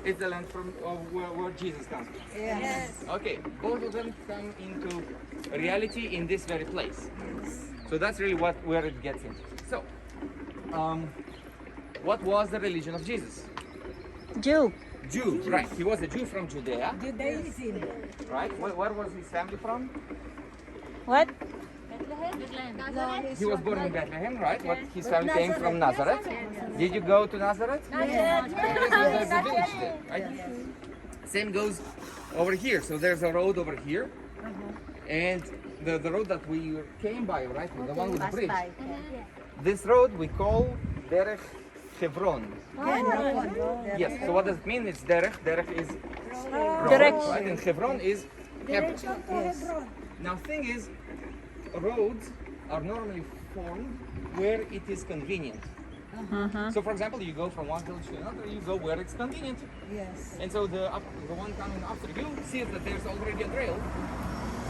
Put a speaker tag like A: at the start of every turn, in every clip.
A: It's the land from where Jesus comes from.
B: Yes.
A: Okay, both of them come into reality in this very place. So that's really where it gets into. So, what was the religion of Jesus?
C: Jew.
A: Jew, right. He was a Jew from Judea,
B: Judaism.
A: right? Where was his family from?
C: What?
A: He was born in Bethlehem, right? What his family came from Nazareth. Did you go to Nazareth?
B: Yes.
A: There's a village there, right? Same goes over here. So there's a road over here, and the road that we came by, right? The one with the bridge. This road we call Derech Hebron. Yes. So what does it mean? It's Derech. Derech is road,
C: Direct.
A: right? And Hebron is Hebron. Now, thing is, roads are normally formed where it is convenient. So, for example, you go from one village to another, you go where it's convenient.
B: Yes.
A: And so the one coming after you sees that there's already a trail,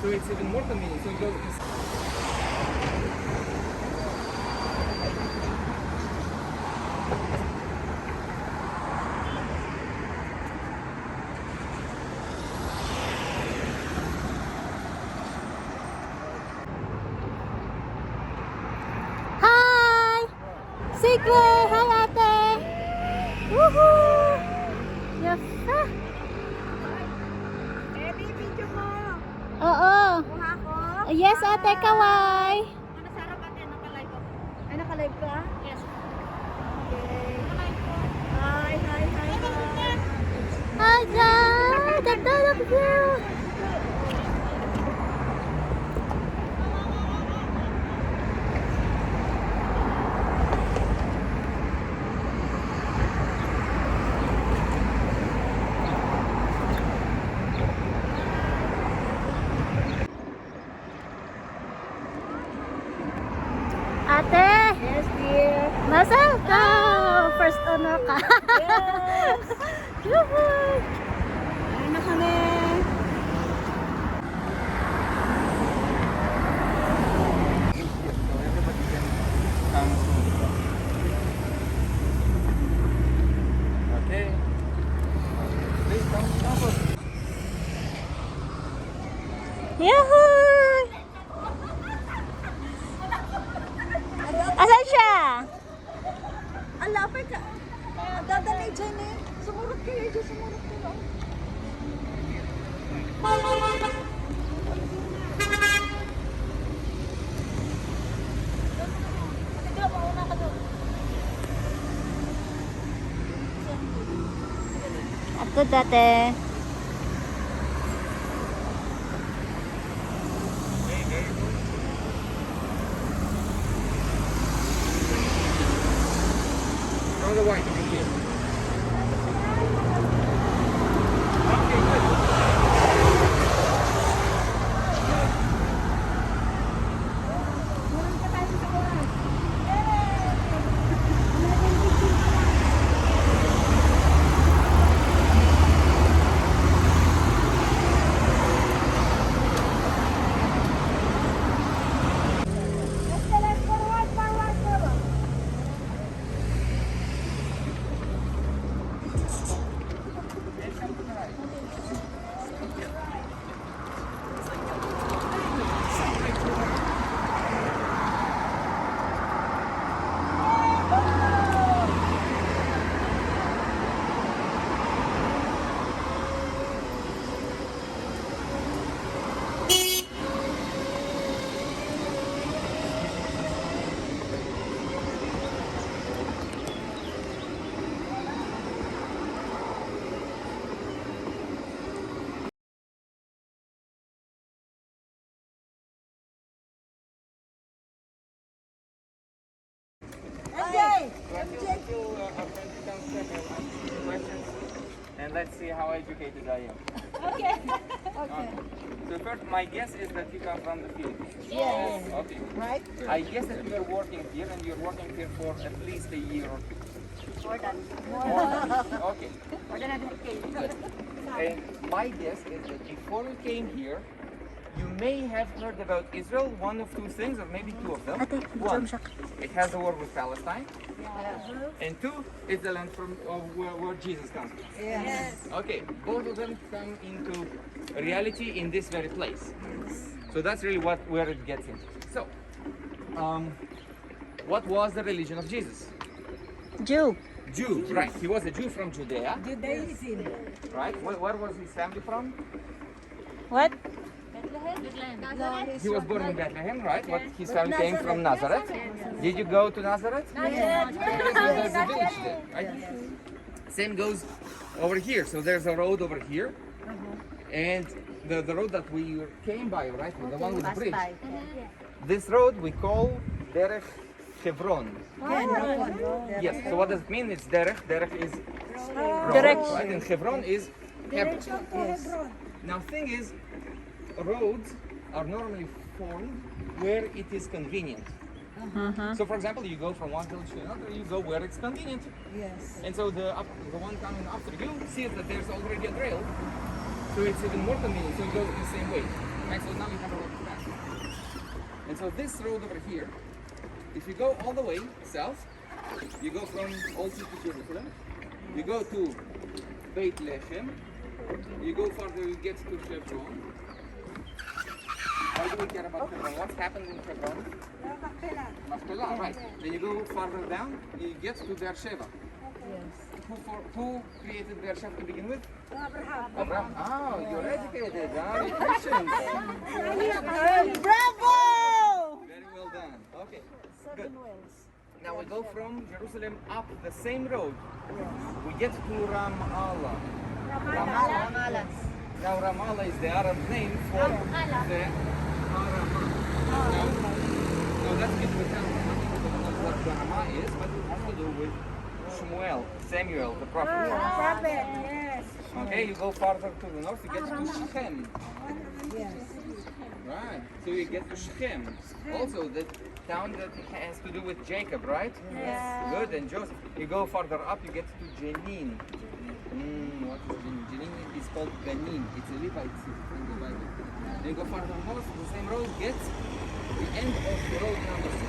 A: so it's even more convenient. So you go.
C: Hi! Segway! Hi, ate! Woohoo! Yafa!
B: Baby, video mo.
C: Oo.
B: Kuha ko.
C: Yes, ate, kaway.
B: Ano sa harap ate? Naka-live ako. Ay, naka-live ka? Yes. Okay. Hi, hi, hi, hi.
C: Hi, John! Ganda ng view! Ate!
B: Yes, dear.
C: Masal ka! First honor ka!
B: Yes.
C: Yuhu!
B: Ano na kami?
A: So everybody can come soon. Okay. Please come forward.
C: Yuhu! Asan siya?
B: Ang lapit ka. Dadalay dyan eh. Sumurot kayo dyan, sumurot kayo.
C: Ato dati.
A: Throw the white over here. Okay, good.
B: Meron ka tayo sa oras. Forward, forward, forward. MJ!
A: Questions, and let's see how educated I am.
B: Okay.
A: Okay. So first, my guess is that you come from the Philippines.
B: Yes.
A: Okay.
B: Right?
A: I guess that you are working here, and you're working here for at least a year or two.
B: More than.
A: Okay.
B: More than a decade.
A: Good. And my guess is that before you came here, You may have heard about Israel, one of two things, or maybe two of them. One, it has a war with Palestine. And two, it's the land from where Jesus comes from.
B: Yes.
A: Okay, both of them come into reality in this very place. So that's really where it gets into. So, what was the religion of Jesus?
C: Jew.
A: Jew, right. He was a Jew from Judea,
B: Judaism.
A: right? Where was his family from?
C: What?
B: No,
A: He was born in Bethlehem, right? But his family came from Nazareth. Did you go to Nazareth? There's a village there, right? Same goes over here. So there's a road over here. And the road that we came by, right? The one with the bridge. This road we call Derech Hebron. Yes, so what does it mean? It's Derech. Derech is road,
C: Direction.
A: right? And Hebron is Hebron. Now, thing is, roads are normally formed where it is convenient. So, for example, you go from one village to another, you go where it's convenient.
B: Yes.
A: And so the one coming after you sees that there's already a trail, so it's even more convenient. So you go the same way. Right? So now you have a road to pass. And so this road over here, if you go all the way south, you go from Old City to Jerusalem, you go to Beit Lechem, you go further, you get to Hebron. Why do we care about Hebron? What's happened in Hebron? Machpelah, right. Then you go further down, you get to Beersheba. Who created Beersheba to begin with? Abraham. Oh, you're educated. You're Christians.
B: Bravo!
A: Very well done. Okay, good. Now we go from Jerusalem up the same road. We get to Ramallah. Ramallah. Now Ramallah is the Arab name for the Haramah. Now that's good with them. What Haramah is, but it has to do with Samuel, the prophet.
B: Yes.
A: Okay, you go farther to the north, you get to Shechem.
B: Yes.
A: Right, so you get to Shechem. Also, the town that has to do with Jacob, right?
B: Yes.
A: Good, and Joseph. You go further up, you get to Jenin. What is Jenin? Jenin is called Benin. It's a Levite city in the Bible. Then you go further north, the same road gets the end of road number 16.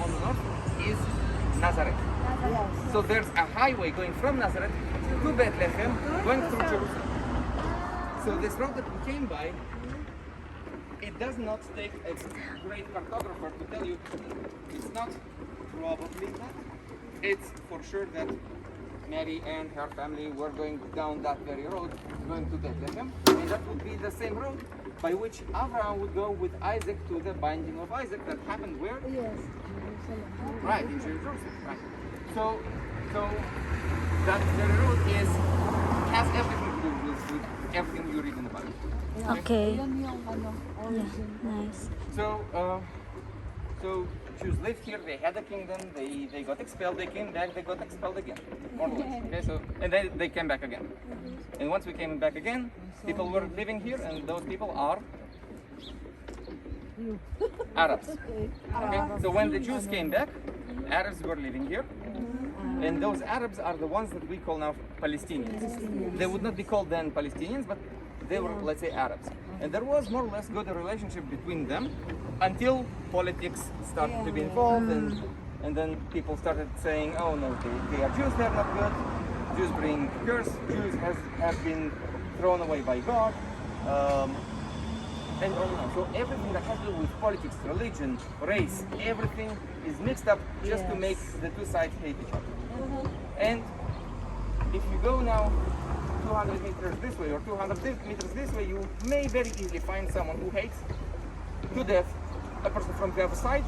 A: On the north is Nazareth. So there's a highway going from Nazareth to Bethlehem, going through Jerusalem. So this road that we came by, it does not take a great cartographer to tell you it's not probably that. It's for sure that Mary and her family were going down that very road, going to Bethlehem, and that would be the same road by which Abraham would go with Isaac to the binding of Isaac that happened where?
B: Yes.
A: Right, in Jerusalem. Right. So that very road has everything to do with everything you read in the Bible.
C: Okay.
B: Yeah,
C: Nice.
A: So Jews lived here, they had a kingdom, they got expelled, they came back, they got expelled again. More or less. Okay, so and then they came back again. And once we came back again, people were living here, and those people are Arabs. Okay? So when the Jews came back, Arabs were living here. And those Arabs are the ones that we call now Palestinians. They would not be called then Palestinians, but they were, let's say, Arabs. And there was more or less good relationship between them until politics started to be involved, and then people started saying, oh no, they are Jews, they're not good. Jews bring curse, Jews have been thrown away by God. And all that. So everything that has to do with politics, religion, race, everything is mixed up just to make the two sides hate each other. And if you go now 200 meters this way or 200 meters this way, you may very easily find someone who hates to death a person from the other side,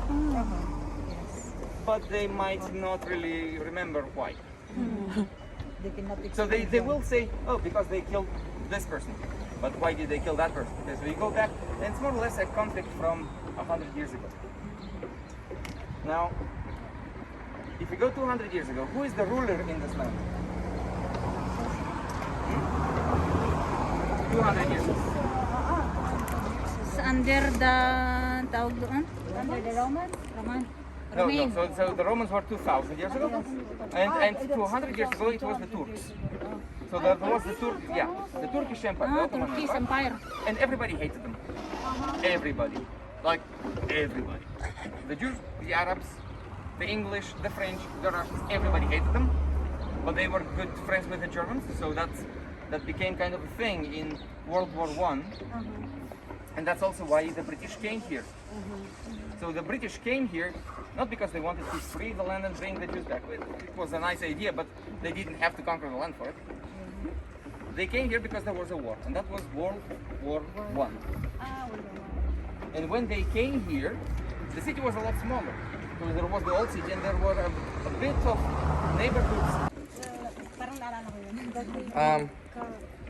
A: but they might not really remember why. So they will say, oh, because they killed this person. But why did they kill that person? Okay, so you go back, and it's more or less a conflict from 100 years ago. Now, if you go 200 years ago, who is the ruler in this land? 200 years ago.
C: Under the tawag doon?
B: Under the Romans?
A: No, so the Romans were 2,000 years ago, and 200 years ago it was the Turks. So there was the Turkish Empire, the Ottoman
B: Turkish
A: Empire,
B: Empire.
A: and everybody hated them. Everybody, like everybody. The Jews, the Arabs, the English, the French, the Russians, everybody hated them. But they were good friends with the Germans, so that became kind of a thing in World War I. And that's also why the British came here. So the British came here not because they wanted to free the land and bring the Jews back. It was a nice idea, but they didn't have to conquer the land for it. They came here because there was a war, and that was World War I. And when they came here, the city was a lot smaller. So there was the old city, and there were a bit of neighborhoods.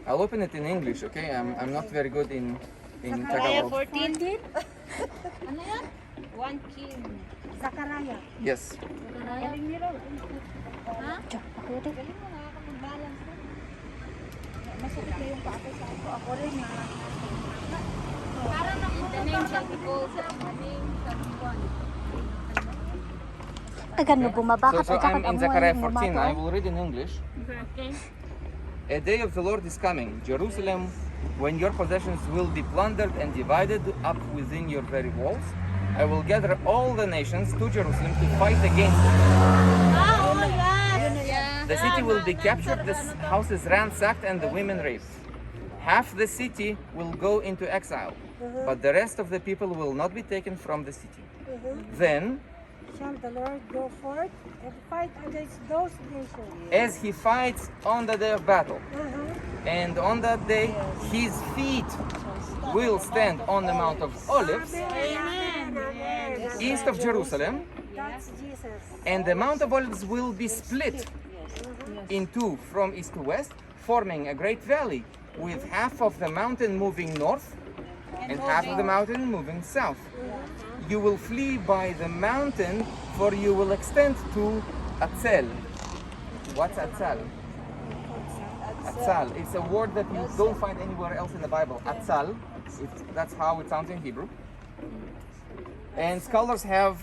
A: I'll open it in English, okay? I'm not very good in Tagalog.
B: 14. Ano yan? 1 king. Zechariah.
A: Yes.
B: Galing nila. Ha? Galing mo, nakakapag-balance na. Masakit na yung pako sa ako. Ako rin na. Parang the name shall be called, the name shall be one.
A: So I'm in Zechariah 14. I will read in English.
B: Okay.
A: A day of the Lord is coming, Jerusalem, when your possessions will be plundered and divided up within your very walls. I will gather all the nations to Jerusalem to fight against it. The city will be captured, the houses ransacked, and the women raped. Half the city will go into exile, but the rest of the people will not be taken from the city. Then,
D: shall the Lord go forth and fight against those nations.
A: as he fights on the day of battle, and on that day his feet will stand on the Mount of Olives east of Jerusalem,
D: That's Jesus.
A: and the Mount of Olives will be split in two from east to west, forming a great valley, with half of the mountain moving north and half of the mountain moving south. You will flee by the mountain, for you will extend to Atzel. What's Atzel? Atzal. It's a word that you don't find anywhere else in the Bible. Atzal. That's how it sounds in Hebrew. And scholars have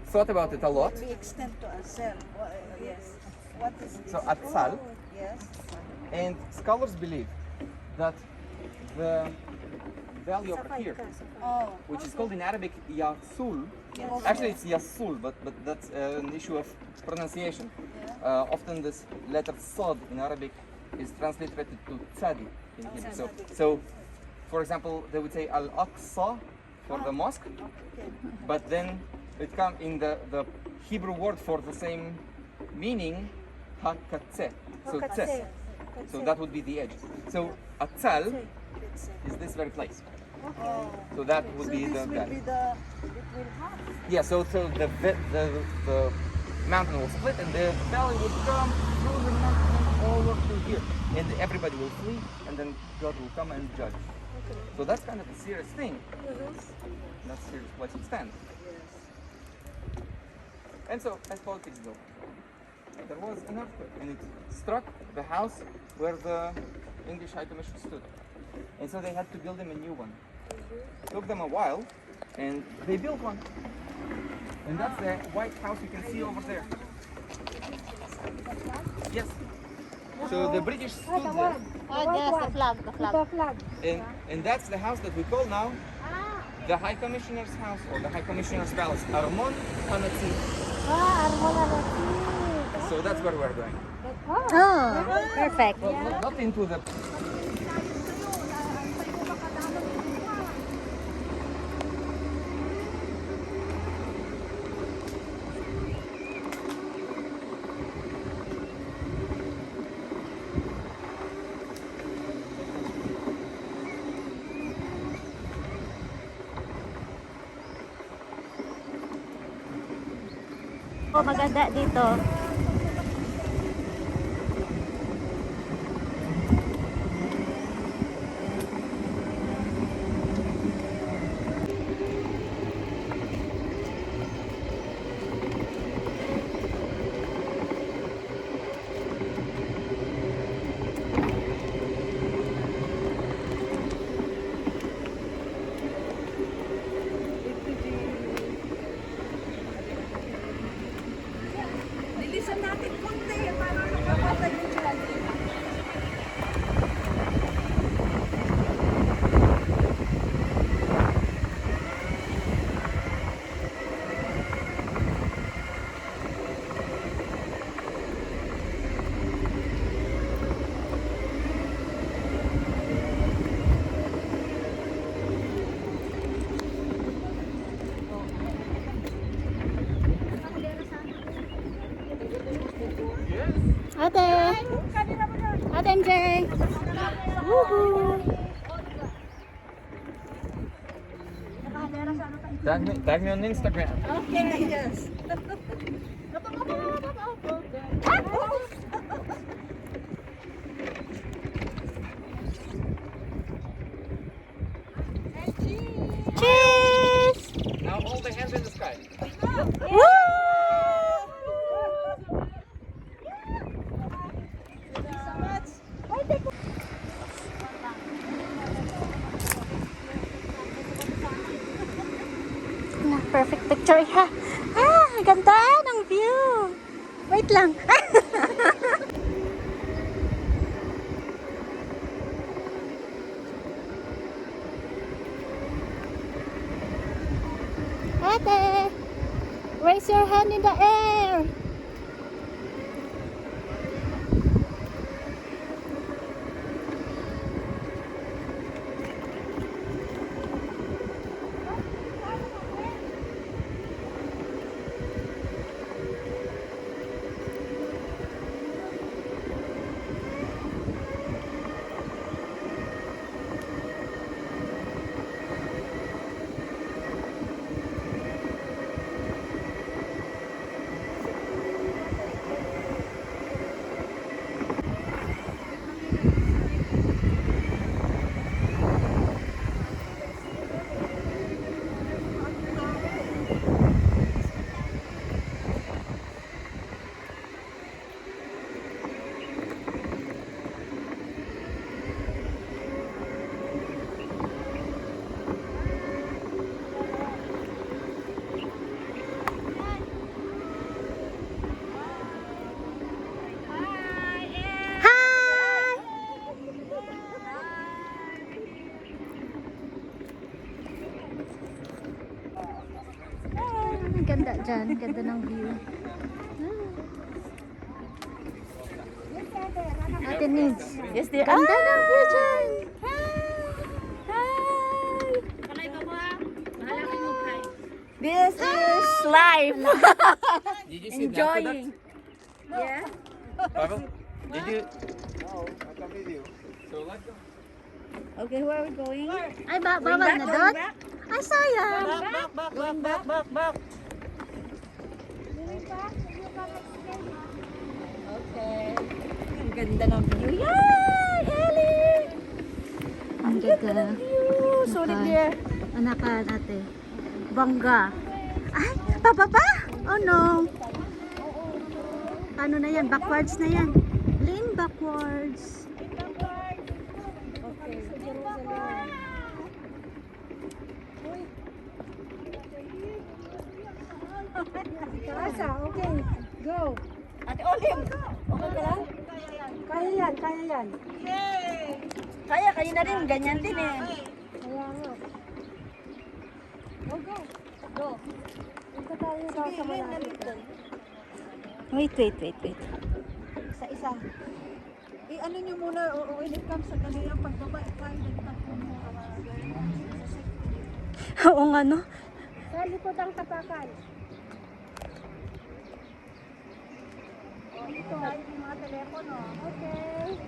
A: thought about it a lot.
D: We extend to ourselves. Yes. What is this?
A: So Atzal.
D: Yes.
A: And scholars believe that the valley over here,
D: Oh.
A: which is called in Arabic Yasul. Actually, it's Yasul, but that's an issue of pronunciation. Often this letter Sad in Arabic is transliterated to Tzadi in Hebrew. So, for example, they would say Al-Aqsa for the mosque, but then it comes in the Hebrew word for the same meaning, Hakatzeh. So Tzeh. So that would be the edge. So Atzal is this very place. So that would be the valley.
D: It will have.
A: Yeah, so the mountain will split and the valley would come through the mountain over to here. And everybody will flee and then God will come and judge. So that's kind of a serious thing. That's a serious place to stand. And so, as politics go, there was an earthquake and it struck the house where the English High Commission stood. And so they had to build them a new one. It took them a while, and they built one. And that's the White House you can see over there. Yes. So the British stood there,
C: Oh, yes, the flag, the flag.
D: The flag.
A: and that's the house that we call now the High Commissioner's house or the High Commissioner's palace, Armon Hanatzin. So that's where we're going.
C: Oh, perfect.
A: Well, not into the.
C: Oh, maganda dito.
A: Tag me on Instagram.
B: Okay, yes.
C: Cheers!
A: Now hold the hands in the sky.
C: Woo! Na, perfect picture ha. Ah, ganda ng view. Wait lang. Ate, raise your hand in the air. Ang ganda dyan. Ganda ng view. Ate Nids.
B: Yes, dear.
C: Ganda ng view dyan.
B: This is life.
A: Did you see
B: Enjoying. Yeah.
A: Pavel? Did you? No, I can video. So let's go.
B: Okay, where are we going?
C: Ay, bawal na doon? Ay, sayang.
B: Going back. Okay. Ang ganda ng view. Yay! Ellie!
C: Ang ganda.
B: View! Solid there.
C: Anakan ate. Bangga. Ay, pababa. Oh no. Paano na yan? Backwards na yan. Lean backwards.
B: Okay.
D: Asa, okay. Go.
B: Ate Olim! Okay ka lang?
D: Kaya yan, kaya yan.
B: Kaya kayo na rin. Ganyan din eh.
D: Kaya nga. Go, go.
B: Go.
D: Punta tayo daw sa malapit.
C: Wait.
B: Isa-isa. I-ano nyo muna, when it comes sa kanilang pagbaba, tayo nagtatlo mo.
C: Oo nga no.
D: Sa likod ang tapakan.
B: Ito, yung mga telepono.
D: Okay.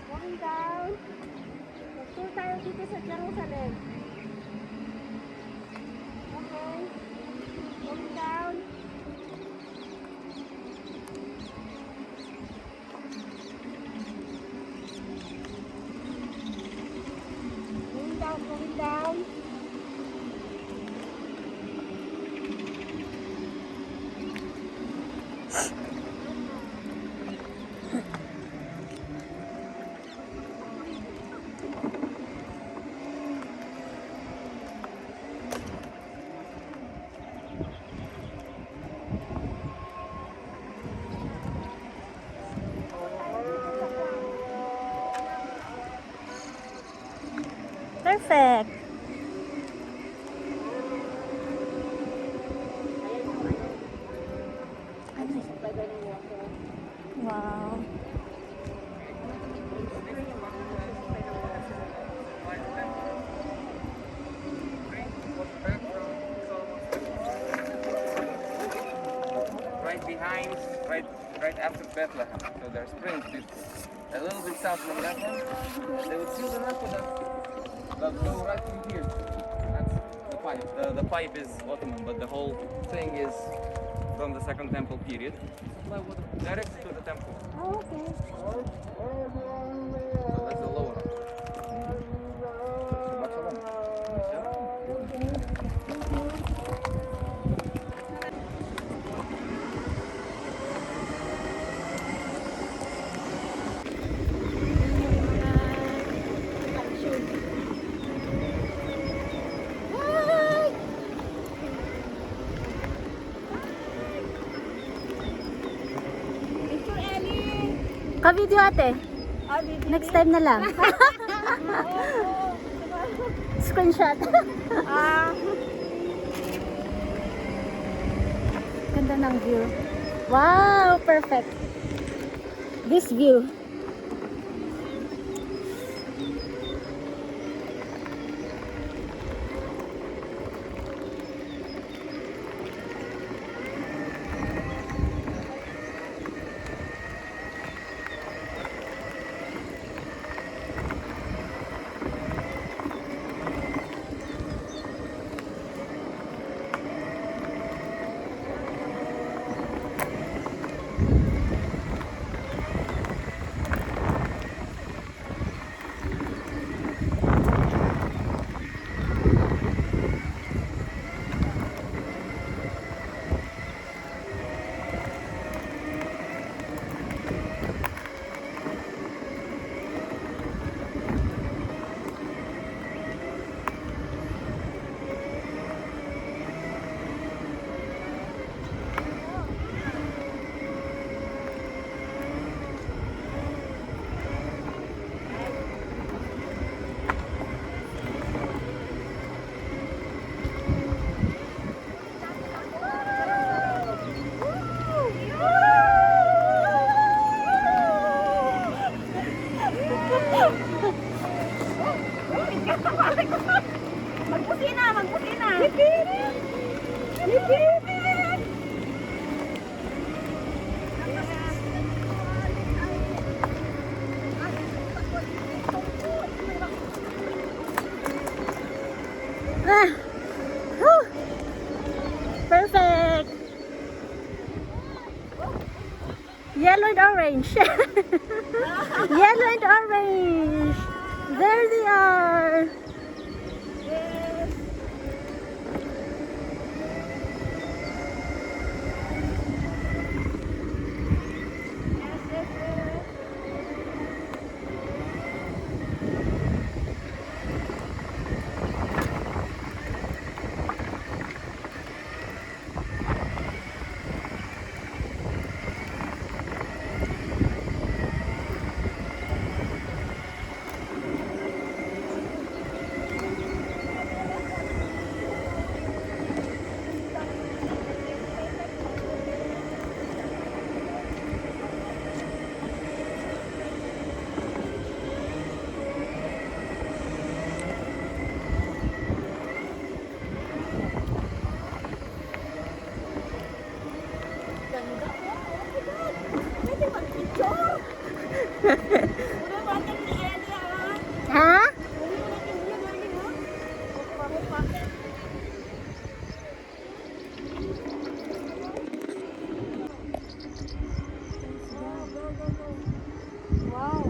D: Going down. Mag-tour tayo dito sa Jerusalem. Okay. Going down. Going down.
C: Perfect. Wow.
A: Right behind, right after Bethlehem. So So their springs a little bit south from that one. They would fill the naphtha that go right through here. That's the pipe. The pipe is Ottoman, but the whole thing is from the Second Temple period. Supply water directly to the temple.
B: Oh, okay.
A: So that's the lower one. Shabbat shalom.
B: Picture Ellie.
C: Ka-video ate.
B: Ah, video.
C: Next time na lang. Screenshot.
B: Ah,
C: Ganda ng view. Wow, perfect. This view.
B: magpusina, magpusina. Lipirin. Lipirin.
C: Ah. Whew. Perfect. Yellow and orange. Yellow and orange. There they are.
B: Yes. Yes, yes, yes. Ganda po. Oh my God. Pwede mag-picture. Una natin ni Ellie,
C: Ha?
B: Uli mo natin yun, Ellie, ha? Hupa-hupa. Go, go, go, go. Wow.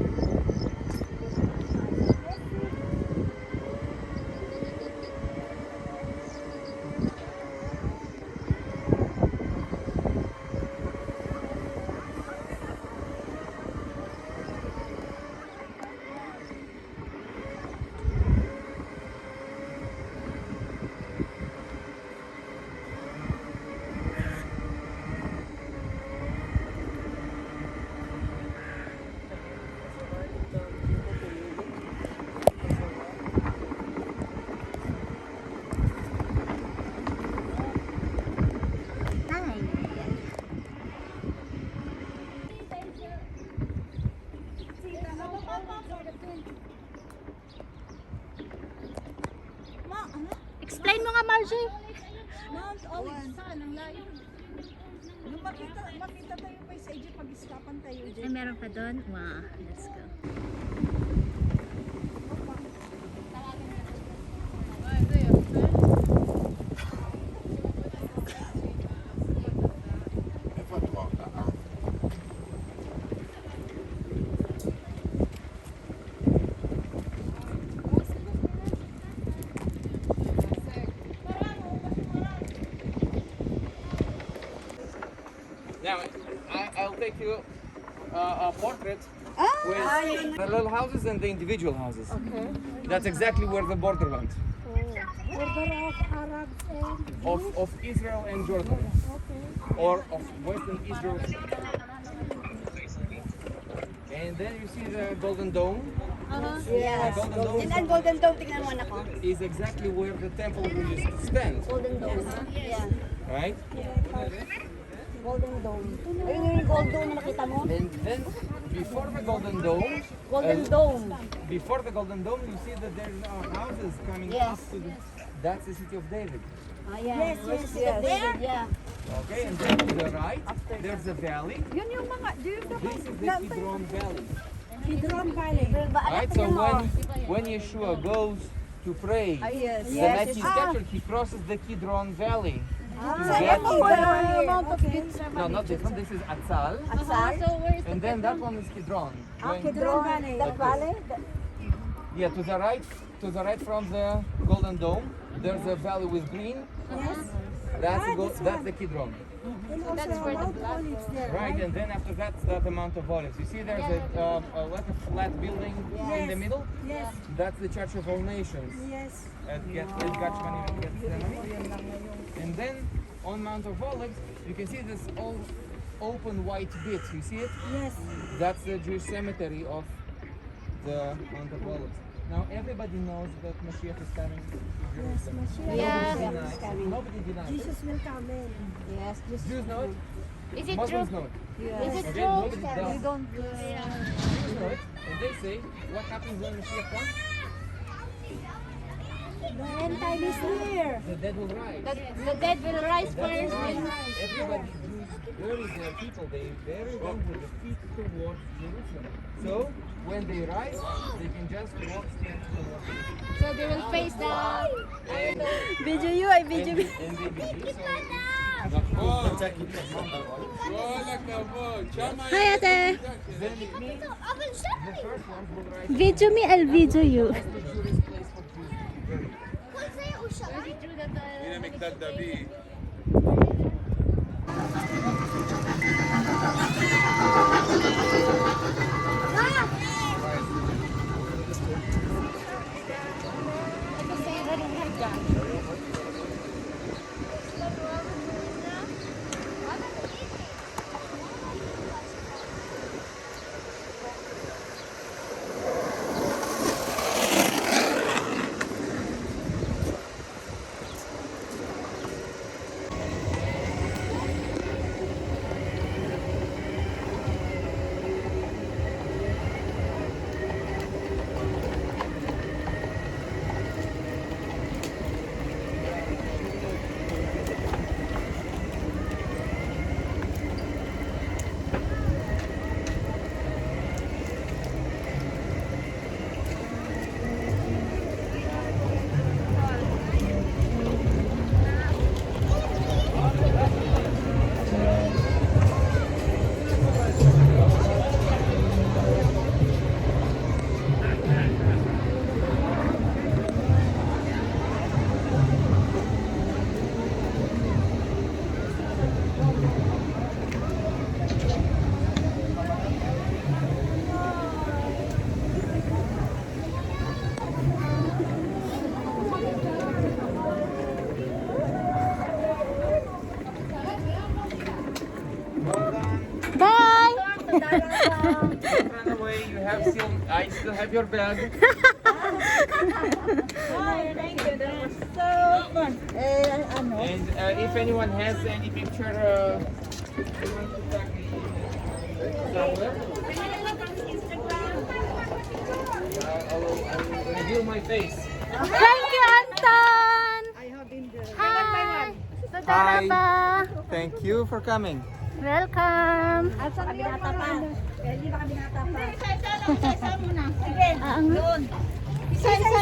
C: Explain mo nga, Margie.
B: Mount Olive. Saan ang layo? Yung makita tayo pa sa Egypt pag-iskapan tayo
C: Ay,
B: dyan.
C: meron pa doon? Wow, let's go.
A: Now, I'll take you a portrait with the little houses and the individual houses.
B: Okay.
A: That's exactly where the border went
D: Border of Arabs and
A: of Israel and Jordan, or of Western Israel. And then you see the Golden Dome.
B: Yes.
A: The Golden Dome
B: And then Golden Dome, tingnan mo anak ko.
A: is exactly where the temple used to stand,
B: Golden Dome. Yeah.
A: right?
B: Golden Dome. Ayun yung Golden Dome na nakita mo?
A: And then before the Golden Dome,
B: Golden Dome.
A: before the Golden Dome, you see that there's houses coming
B: Yes.
A: up to the. That's the city of David.
B: Yes, yes. Yeah.
A: Okay, and then to the right, there's a valley.
B: Yun yung mga, do you know?
A: This is the Kidron Valley.
D: Kidron Valley.
A: Right? So when Yeshua goes to pray,
B: Yes.
A: the night he's captured, he crosses the Kidron Valley.
B: So, yan po ba yung amount of bits?
A: No, not this one. This is Atzal,
B: Asal?
A: and then that one is Kidron. Going-
B: Kidron Valley. That valley?
A: Yeah, to the right from the Golden Dome, there's a valley with green.
D: Yes.
A: That's the Kidron.
D: And also Mount Olives there.
A: Right, and then after that, the Mount of Olives. You see there's a lot of flat building in the middle?
D: Yes.
A: That's the Church of All Nations
D: Yes.
A: at Gethsemane. And then on Mount of Olives, you can see this all open white bit. You see it?
D: Yes.
A: That's the Jewish cemetery of the Mount of Olives. Now everybody knows that Mashiach is coming to Jerusalem. Nobody denies it.
D: Jesus will come in.
B: Yes.
A: Jews know it.
C: Is it true?
A: Muslims know it.
C: Is it
A: Okay,
C: true?
A: nobody does.
B: We don't
A: Jews know it. And they say, what happens when Mashiach comes?
D: The end time is here.
A: The dead will rise.
C: The dead will rise
A: That's
C: first.
A: why everybody Jews bury their people. They bury them with the feet towards Jerusalem. So when they rise, they can just walk straight towards Jerusalem.
C: So they will face the...
A: And,
B: Video you, I
A: and,
B: video
A: they- and they believe
C: Hi, ate.
A: then it means the first ones will rise.
C: Video me, I'll video you.
A: That's the Jewish place for Jews to be buried.
E: הנה מגדל דוד.
C: Bye!
A: Don't run away. You have still. I still have your bag.
B: Thank you. That was so fun.
A: And if anyone has any picture, you want to tag me somewhere, I'll reveal my face.
C: Thank you, Anton!
B: I have been there.
C: Hi!
A: Hi. Thank you for coming.
C: Welcome.
B: At sa kabinata pa. Hindi na kabinata pa.
C: Isa-isa lang, isa-isa muna. Sige, doon. Isa-isa